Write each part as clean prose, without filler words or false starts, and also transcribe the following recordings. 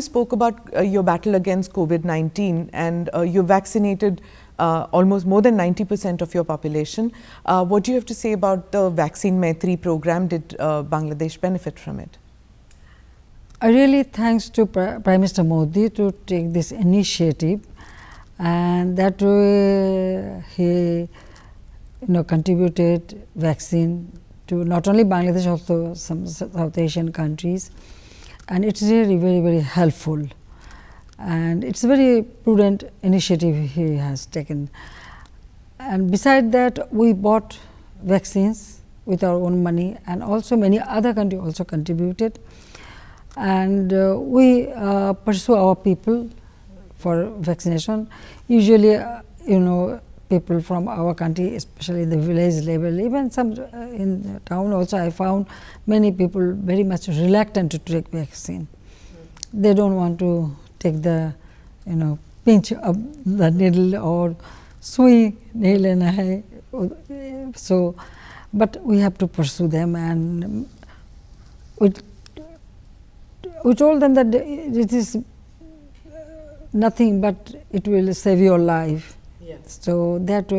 spoke about your battle against COVID-19, and you vaccinated almost more than 90% of your population. What do you have to say about the Vaccine Maitri program? Did Bangladesh benefit from it? I really thanks to Prime Minister Modi to take this initiative, and that way he contributed vaccine to not only Bangladesh, also some South Asian countries, and it's really very helpful, and it's a very prudent initiative he has taken. And beside that, we bought vaccines with our own money, and also many other countries also contributed, and we pursue our people for vaccination. Usually people from our country, especially the village level, even some in the town also, I found many people very much reluctant to take vaccine. They don't want to take the pinch of the needle or sui nail in a hay. So, but we have to pursue them, and we told them that it is nothing but it will save your life. Yes. So that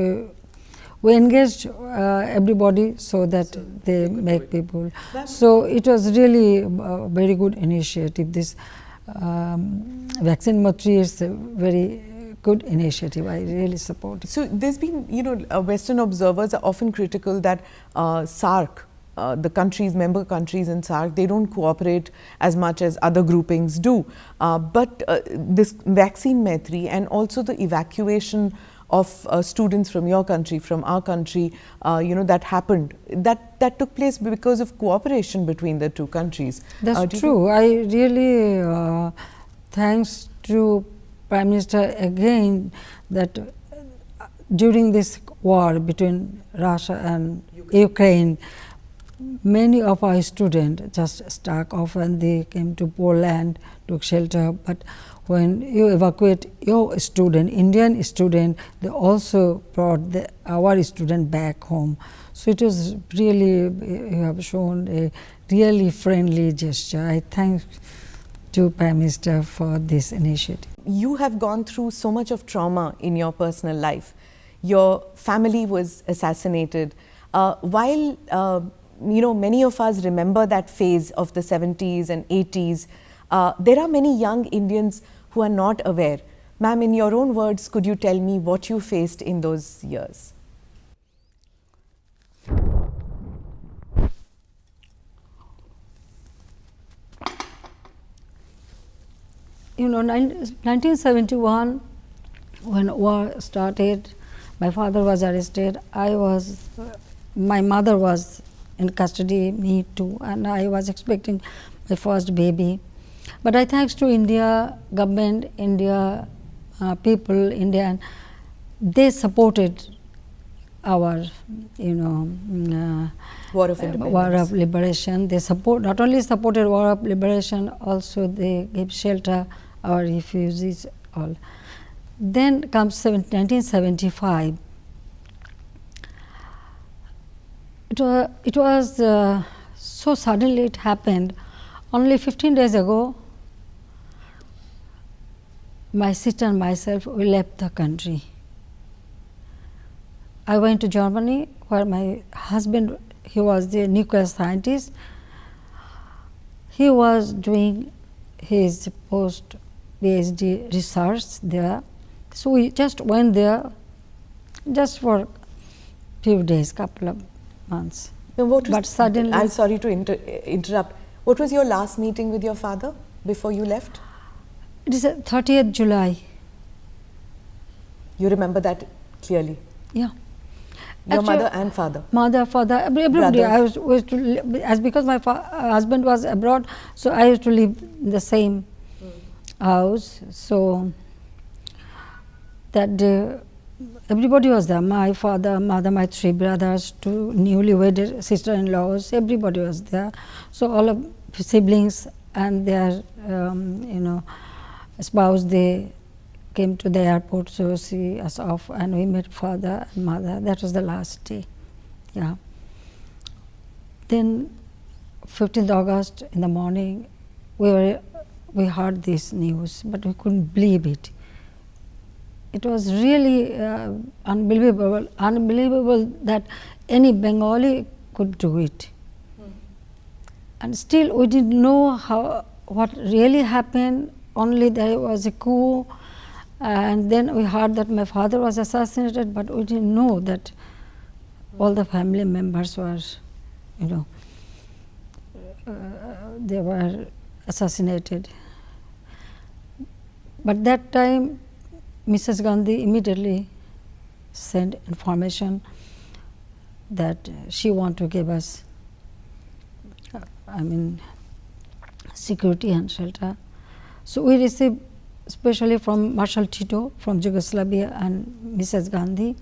we engaged everybody so that they make people. So it was really a very good initiative. This Vaccine Maitri is a very good initiative. I really support it. So there's been, Western observers are often critical that SARC, the countries, member countries in SARC, they don't cooperate as much as other groupings do. But this Vaccine Maitri and also the evacuation of students from your country, from our country, that happened. That took place because of cooperation between the two countries. That's true. I really thanks to Prime Minister again that during this war between Russia and Ukraine, many of our students just stuck off and they came to Poland, took shelter. But when you evacuate your student, Indian student, they also brought our student back home. So it was really, you have shown a really friendly gesture. I thank to Prime Minister for this initiative. You have gone through so much of trauma in your personal life. Your family was assassinated. While many of us remember that phase of the 70s and 80s, there are many young Indians who are not aware. Ma'am, in your own words, could you tell me what you faced in those years? 1971, when war started, my father was arrested. My mother was in custody, me too, and I was expecting my first baby. But I thanks to India government, India people, India, they supported our war of independence. War of liberation. They not only supported war of liberation, also they gave shelter our refugees all. Then comes 1975. It was so suddenly it happened. Only 15 days ago, my sister and myself, we left the country. I went to Germany, where my husband, he was the nuclear scientist. He was doing his post-PhD research there. So we just went there just for a few days, couple of months. But suddenly, I'm sorry to interrupt. What was your last meeting with your father before you left? It is 30th July. You remember that clearly? Yeah. Your mother and father? Mother, father, everybody. I was to as because my husband was abroad, so I used to live in the same house. So that day, everybody was there. My father, mother, my three brothers, two newly wedded sister-in-laws. Everybody was there. So all of siblings and their spouse, they came to the airport to see us off, and we met father and mother. That was the last day. Yeah. Then 15th August in the morning, we we heard this news, but we couldn't believe it. It was really unbelievable that any Bengali could do it. And still we didn't know what really happened, only there was a coup, and then we heard that my father was assassinated, but we didn't know that all the family members were, they were assassinated. But that time Mrs. Gandhi immediately sent information that she want to give us security and shelter. So we received especially from Marshal Tito from Yugoslavia and Mrs. Gandhi,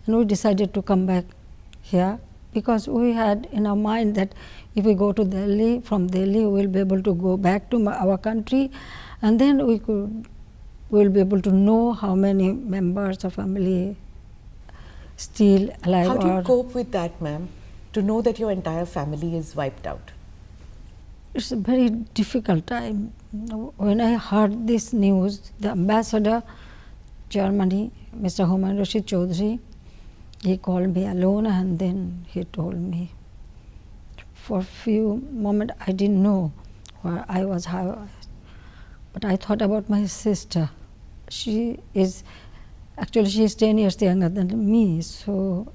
and we decided to come back here because we had in our mind that if we go to Delhi, from Delhi we will be able to go back to our country, and then we will be able to know how many members of family still alive. How do you cope with that, ma'am, to know that your entire family is wiped out? It's a very difficult time. When I heard this news, the ambassador, Germany, Mr. Humayun Rashid Chaudhary, he called me alone and then he told me. For a few moments I didn't know where I was, but I thought about my sister. She is 10 years younger than me, so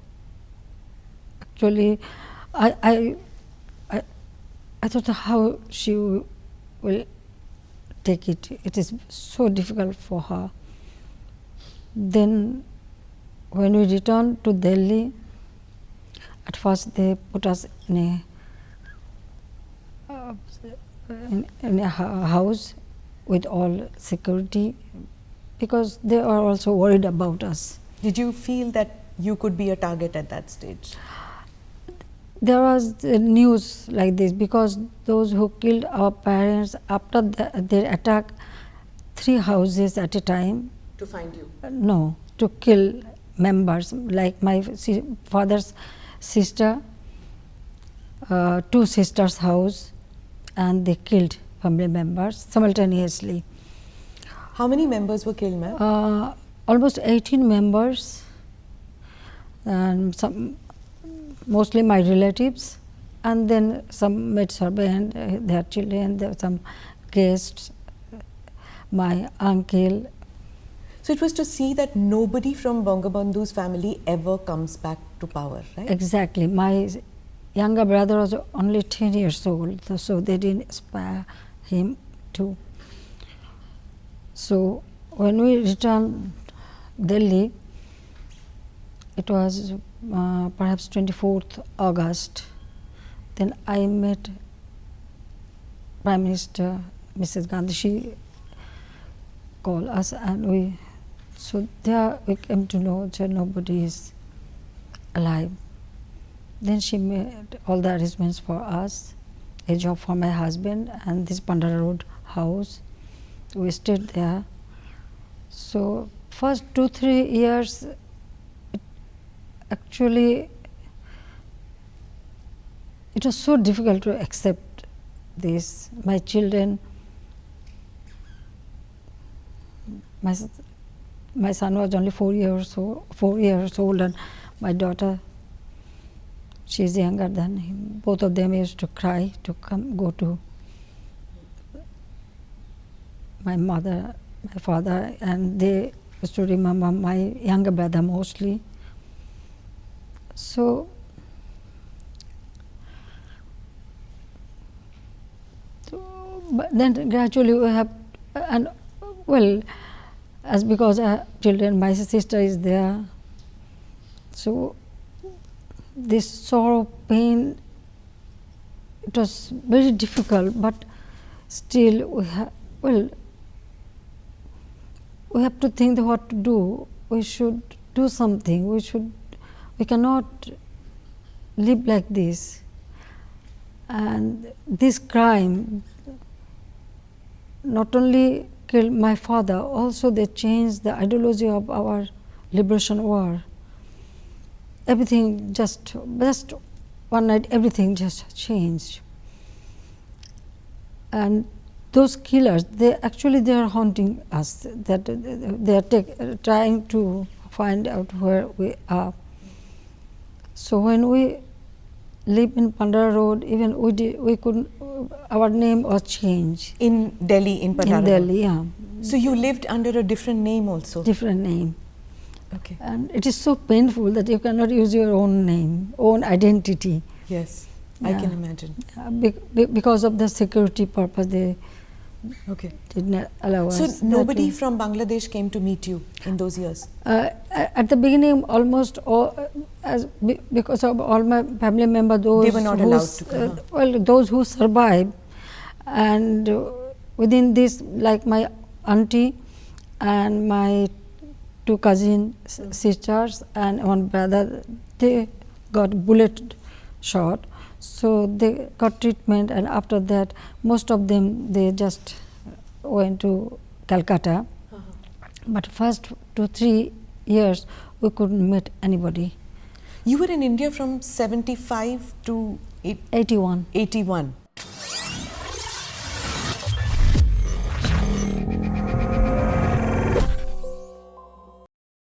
actually I thought how she will take it. It is so difficult for her. Then when we returned to Delhi, at first they put us in a house with all security because they are also worried about us. Did you feel that you could be a target at that stage? There was news like this because those who killed our parents after their attack 3 houses at a time. To find you? No, to kill members, like my father's sister, 2 sisters' house, and they killed family members simultaneously. How many members were killed, ma'am? Almost 18 members, and some mostly my relatives, and then some maid servant, their children, there were some guests, my uncle. So it was to see that nobody from Bangabandhu's family ever comes back to power, right? Exactly. My younger brother was only 10 years old, so they didn't spare him too. So when we returned Delhi, it was perhaps 24th August. Then I met Prime Minister Mrs. Gandhi. She called us, and so there we came to know that nobody is alive. Then she made all the arrangements for us, a job for my husband, and this Pandara Road house. We stayed there. So first 2-3 years, actually, it was so difficult to accept this. My children, my son was only 4 years old, and my daughter, she is younger than him. Both of them used to cry to go to my mother, my father, and they used to remember my younger brother mostly. So but then gradually we have, and well, as because I have children, my sister is there, so this sorrow, pain, it was very difficult, but still we have to think what to do. We should do something. We cannot live like this. And this crime not only killed my father, also they changed the ideology of our liberation war. Everything just one night, everything just changed. And those killers, they are haunting us, that they are trying to find out where we are. So when we live in Pandara Road, even we couldn't, our name was changed. In Delhi, in Pandara In Delhi, yeah. So you lived under a different name also? Different name. Okay. And it is so painful that you cannot use your own name, own identity. Yes, I can imagine. Because of the security purpose, they did not allow us. So nobody from Bangladesh came to meet you in those years? At the beginning, almost all, because of all my family members, they were not allowed to come. Well, those who survived, and within this, like my auntie and my two cousin sisters and one brother, they got bullet shot. So they got treatment, and after that, most of them, they just went to Calcutta. But first 2-3 years, we couldn't meet anybody. You were in India from 75 to 81. 81.